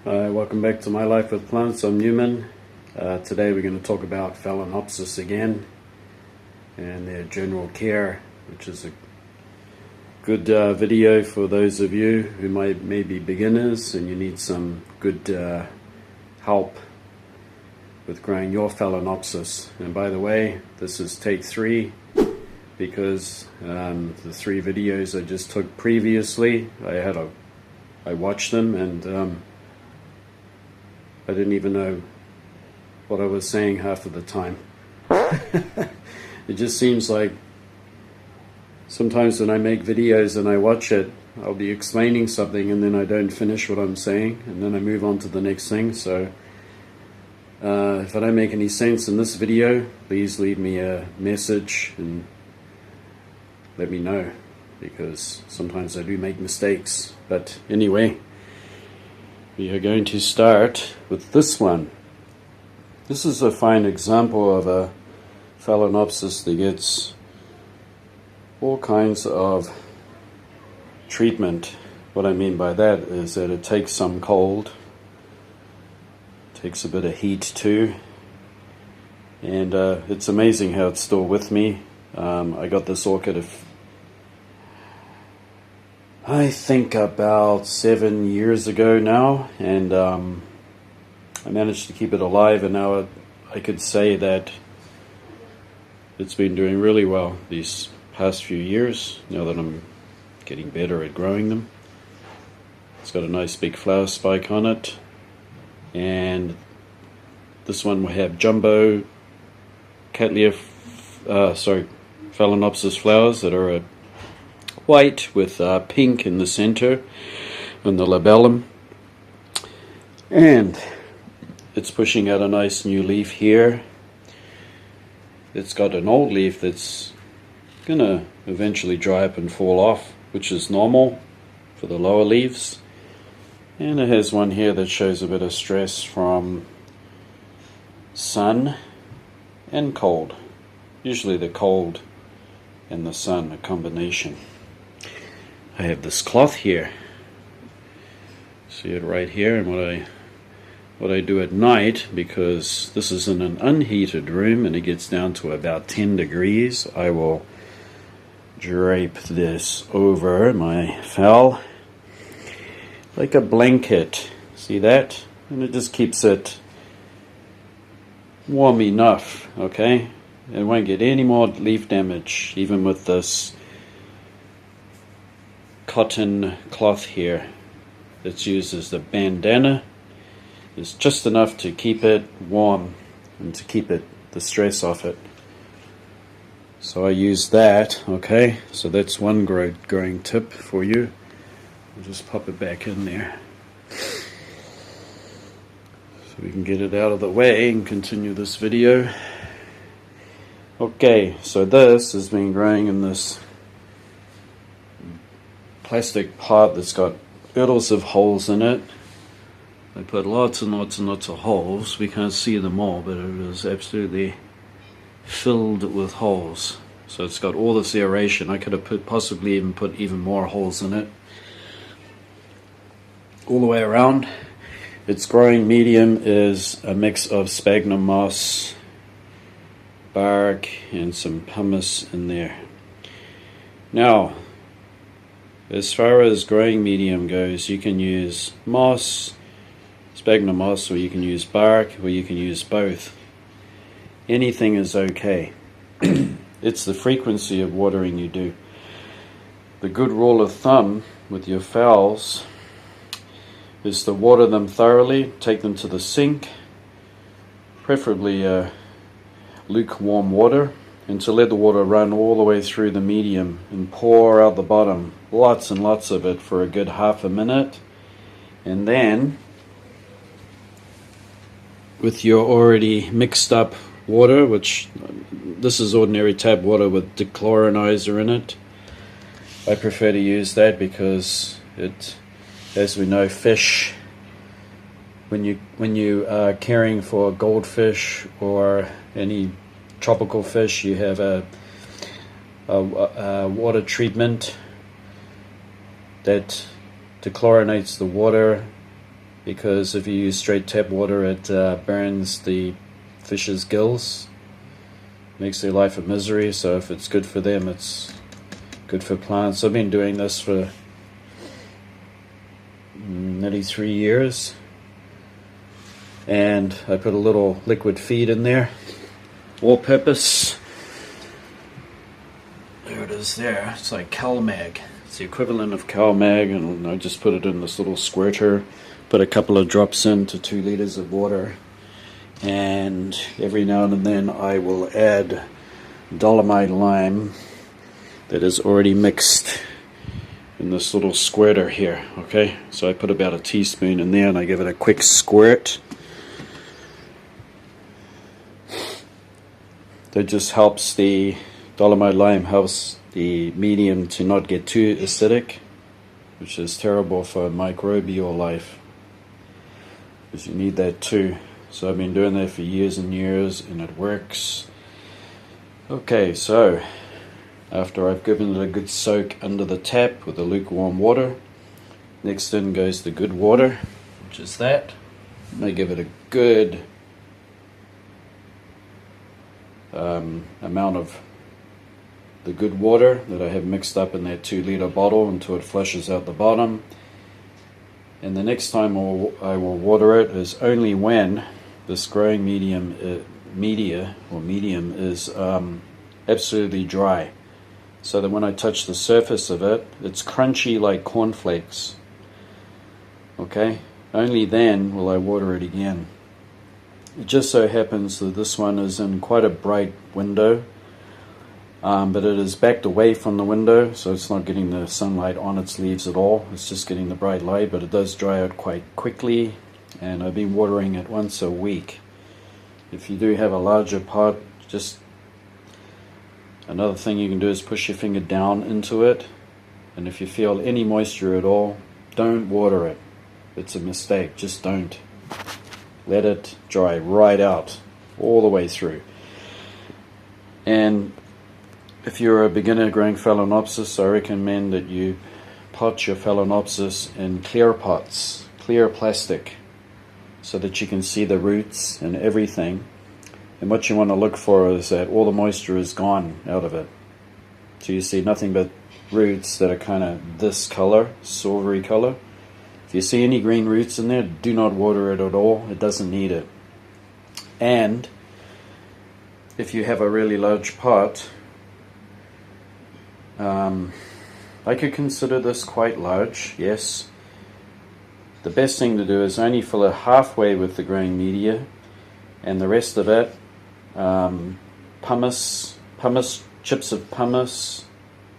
Hi, welcome back to My Life with Plants. I'm Newman. Today we're going to talk about Phalaenopsis again and their general care, which is a good video for those of you who may be beginners and you need some good help with growing your Phalaenopsis. And by the way, this is take 3 because the 3 videos I just took previously, I watched them and I didn't even know what I was saying half of the time. It just seems like sometimes when I make videos and I watch it, I'll be explaining something and then I don't finish what I'm saying and then I move on to the next thing. So if I don't make any sense in this video, please leave me a message and let me know, because sometimes I do make mistakes. But anyway, we are going to start with this one. This is a fine example of a Phalaenopsis that gets all kinds of treatment. What I mean by that is that it takes some cold, takes a bit of heat too, and it's amazing how it's still with me. I got this orchid I think about 7 years ago now, and I managed to keep it alive, and now I could say that it's been doing really well these past few years, now that I'm getting better at growing them. It's got a nice big flower spike on it, and this one will have jumbo Phalaenopsis flowers that are white with pink in the center and the labellum, and it's pushing out a nice new leaf here. It's got an old leaf that's gonna eventually dry up and fall off, which is normal for the lower leaves, and it has one here that shows a bit of stress from sun and cold. Usually the cold and the sun, a combination. I have this cloth here, see it right here, and what I do at night, because this is in an unheated room and it gets down to about 10 degrees, I will drape this over my phal like a blanket. See that? And it just keeps it warm enough, okay? It won't get any more leaf damage, even with this cotton cloth here that's used as the bandana. It's just enough to keep it warm and to keep the stress off it. So I use that, okay? So that's one growing tip for you. I'll just pop it back in there so we can get it out of the way and continue this video. Okay, so this has been growing in this plastic pot that's got riddles of holes in it. I put lots and lots and lots of holes. We can't see them all, but it is absolutely filled with holes. So it's got all this aeration. I could have possibly even put even more holes in it. All the way around. Its growing medium is a mix of sphagnum moss, bark, and some pumice in there. Now, as far as growing medium goes, you can use moss, sphagnum moss, or you can use bark, or you can use both. Anything is okay. It's the frequency of watering you do. The good rule of thumb with your phals is to water them thoroughly, take them to the sink, preferably lukewarm water, and to let the water run all the way through the medium and pour out the bottom, lots and lots of it for a good half a minute. And then with your already mixed up water, which this is ordinary tap water with dechlorinizer in it, I prefer to use that because it, as we know, fish, when you are caring for goldfish or any tropical fish, you have a water treatment that dechlorinates the water because if you use straight tap water, it burns the fish's gills, makes their life a misery. So if it's good for them, it's good for plants. I've been doing this for nearly 3 years, and I put a little liquid feed in there, all purpose. There it is there. It's like CalMag. It's the equivalent of CalMag, and I just put it in this little squirter, put a couple of drops into 2 liters of water, and every now and then I will add dolomite lime that is already mixed in this little squirter here. Okay, so I put about a teaspoon in there and I give it a quick squirt. That just helps, the dolomite lime helps the medium to not get too acidic, which is terrible for microbial life, because you need that too. So I've been doing that for years and years, and it works. Okay, so after I've given it a good soak under the tap with the lukewarm water, next in goes the good water, which is that. I give it a good amount of the good water that I have mixed up in that 2 liter bottle until it flushes out the bottom. And the next time I will water it is only when this growing medium is absolutely dry, so that when I touch the surface of it, it's crunchy like cornflakes. Okay, only then will I water it again. It just so happens that this one is in quite a bright window, but it is backed away from the window, so it's not getting the sunlight on its leaves at all. It's just getting the bright light, but it does dry out quite quickly, and I've been watering it once a week. If you do have a larger pot, just another thing you can do is push your finger down into it, and if you feel any moisture at all, don't water it. It's a mistake. Just don't. Let it dry right out, all the way through. And if you're a beginner growing Phalaenopsis, I recommend that you pot your Phalaenopsis in clear pots, clear plastic, so that you can see the roots and everything. And what you want to look for is that all the moisture is gone out of it. So you see nothing but roots that are kind of this color, silvery color. If you see any green roots in there, do not water it at all. It doesn't need it. And if you have a really large pot, I could consider this quite large, yes. The best thing to do is only fill it halfway with the growing media, and the rest of it, pumice, chips of pumice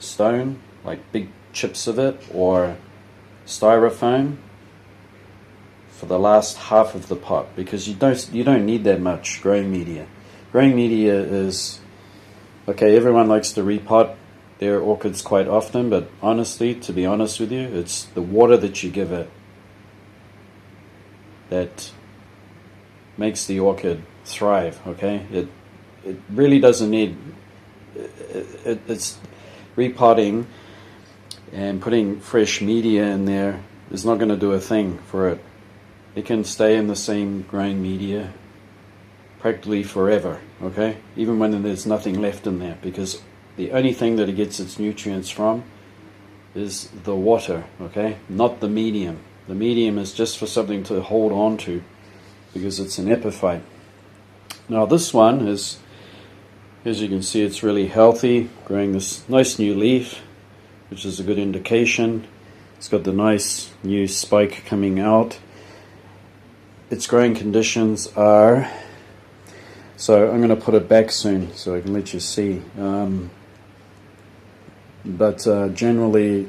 stone, like big chips of it, or styrofoam for the last half of the pot, because you don't need that much growing media. Growing media is okay. Everyone likes to repot their orchids quite often, but honestly, to be honest with you, it's the water that you give it that makes the orchid thrive. Okay, it really doesn't need it's repotting and putting fresh media in there is not going to do a thing for it. It can stay in the same growing media practically forever, okay? Even when there's nothing left in there, because the only thing that it gets its nutrients from is the water, okay? Not the medium. The medium is just for something to hold on to, because it's an epiphyte. Now this one is, as you can see, it's really healthy, growing this nice new leaf, which is a good indication. It's got the nice new spike coming out. Its growing conditions are, so I'm going to put it back soon so I can let you see. Generally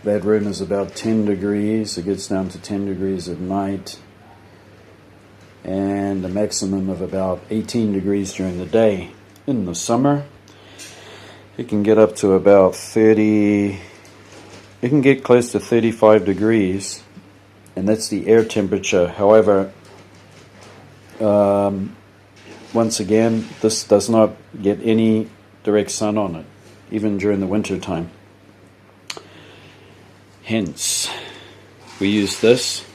that room is about 10 degrees. It gets down to 10 degrees at night, and a maximum of about 18 degrees during the day. In the summer, it can get up to about 30, it can get close to 35 degrees, and that's the air temperature. However, once again, this does not get any direct sun on it, even during the winter time. Hence, we use this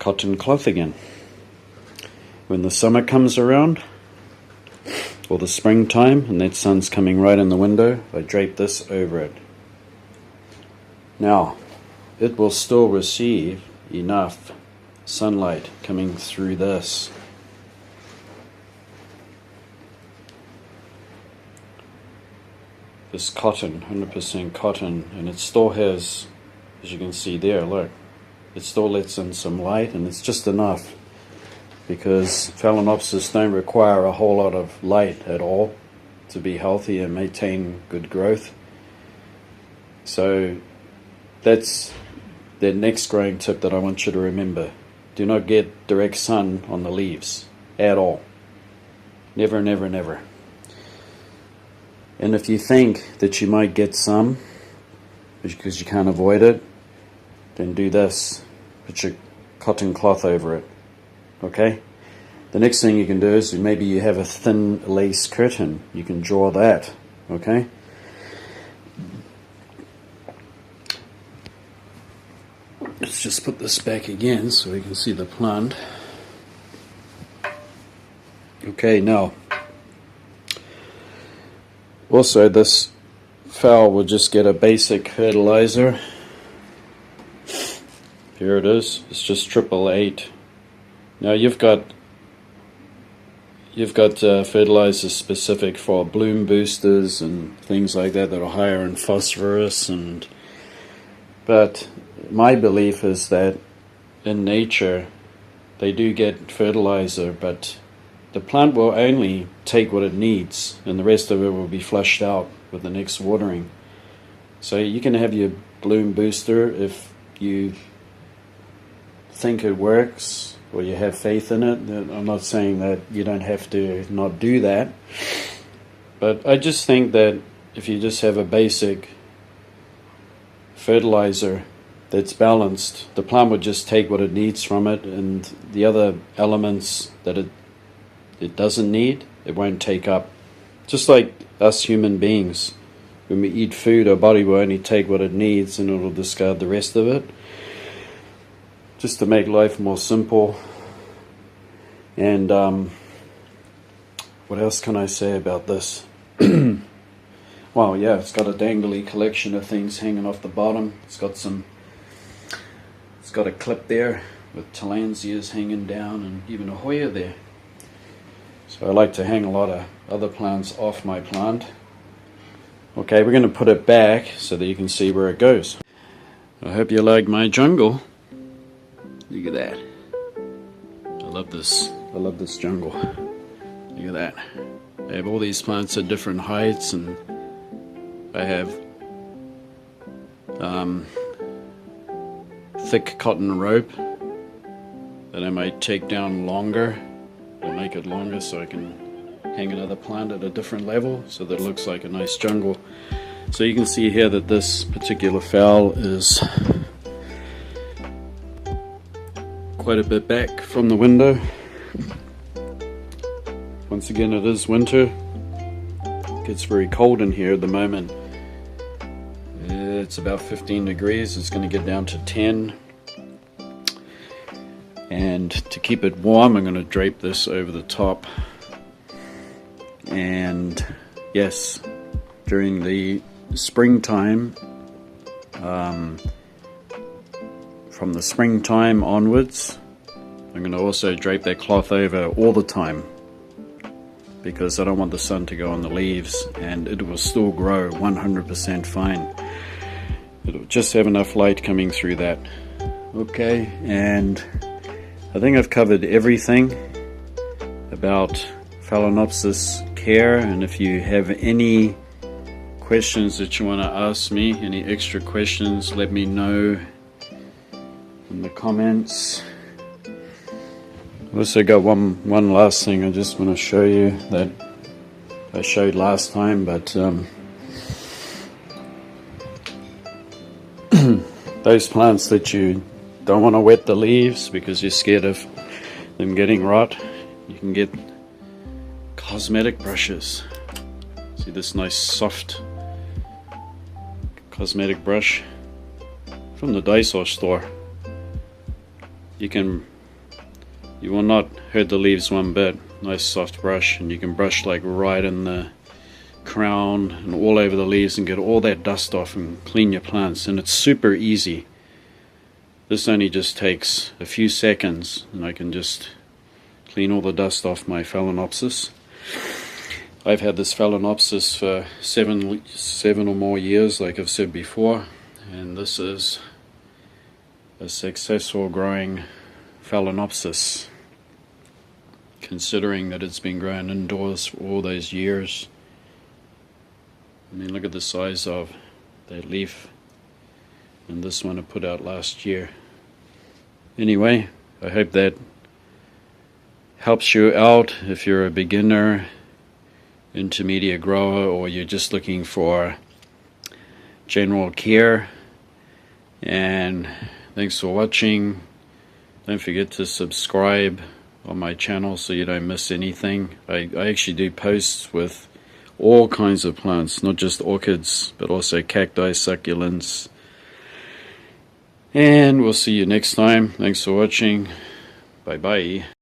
cotton cloth again. When the summer comes around, or the springtime, and that sun's coming right in the window, I drape this over it. Now, it will still receive enough sunlight coming through this. This cotton, 100% cotton, and it still has, as you can see there, look, it still lets in some light, and it's just enough, because Phalaenopsis don't require a whole lot of light at all to be healthy and maintain good growth. So that's the next growing tip that I want you to remember. Do not get direct sun on the leaves at all. Never, never, never. And if you think that you might get some because you can't avoid it, then do this. Put your cotton cloth over it. Okay? The next thing you can do is maybe you have a thin lace curtain. You can draw that. Okay? Let's just put this back again so we can see the plant. Okay, now also this fowl will just get a basic fertilizer. Here it is. It's just 888. Now you've got fertilizers specific for bloom boosters and things like that are higher in phosphorus, but my belief is that in nature they do get fertilizer, but the plant will only take what it needs and the rest of it will be flushed out with the next watering. So you can have your bloom booster if you think it works or you have faith in it. I'm not saying that you don't have to not do that, but I just think that if you just have a basic fertilizer that's balanced, the plant would just take what it needs from it, and the other elements that it doesn't need, it won't take up. Just like us human beings, when we eat food, our body will only take what it needs and it will discard the rest of it, just to make life more simple. And what else can I say about this? Well, yeah, it's got a dangly collection of things hanging off the bottom. It's got a clip there with tillandsias hanging down and even a Hoya there. So I like to hang a lot of other plants off my plant. Okay, we're going to put it back so that you can see where it goes. I hope you like my jungle. Look at that. I love this jungle. Look at that. I have all these plants at different heights, and I have thick cotton rope that I might take down longer or make it longer so I can hang another plant at a different level so that it looks like a nice jungle. So you can see here that this particular fowl is quite a bit back from the window. Once again, it is winter. It gets very cold in here at the moment. It's about 15 degrees. It's going to get down to 10. And to keep it warm, I'm going to drape this over the top. And yes, during the springtime, from the springtime onwards, I'm going to also drape that cloth over all the time, because I don't want the sun to go on the leaves, and it will still grow 100% fine. It'll just have enough light coming through that. Okay, and I think I've covered everything about Phalaenopsis care, and if you have any questions that you want to ask me, any extra questions, let me know in the comments. I also got one last thing I just want to show you that I showed last time, but those plants that you don't want to wet the leaves because you're scared of them getting rot, you can get cosmetic brushes. See this nice soft cosmetic brush from the Daiso store. You can You will not hurt the leaves one bit. Nice soft brush, and you can brush like right in the crown and all over the leaves and get all that dust off and clean your plants. And it's super easy. This only just takes a few seconds and I can just clean all the dust off my Phalaenopsis. I've had this Phalaenopsis for seven or more years, like I've said before, and this is a successful growing Phalaenopsis, considering that it's been grown indoors for all those years. I mean, look at the size of that leaf, and this one I put out last year. Anyway, I hope that helps you out if you're a beginner, intermediate grower, or you're just looking for general care. And thanks for watching. Don't forget to subscribe on my channel so you don't miss anything. I actually do posts with all kinds of plants, not just orchids, but also cacti, succulents. And we'll see you next time. Thanks for watching. Bye bye.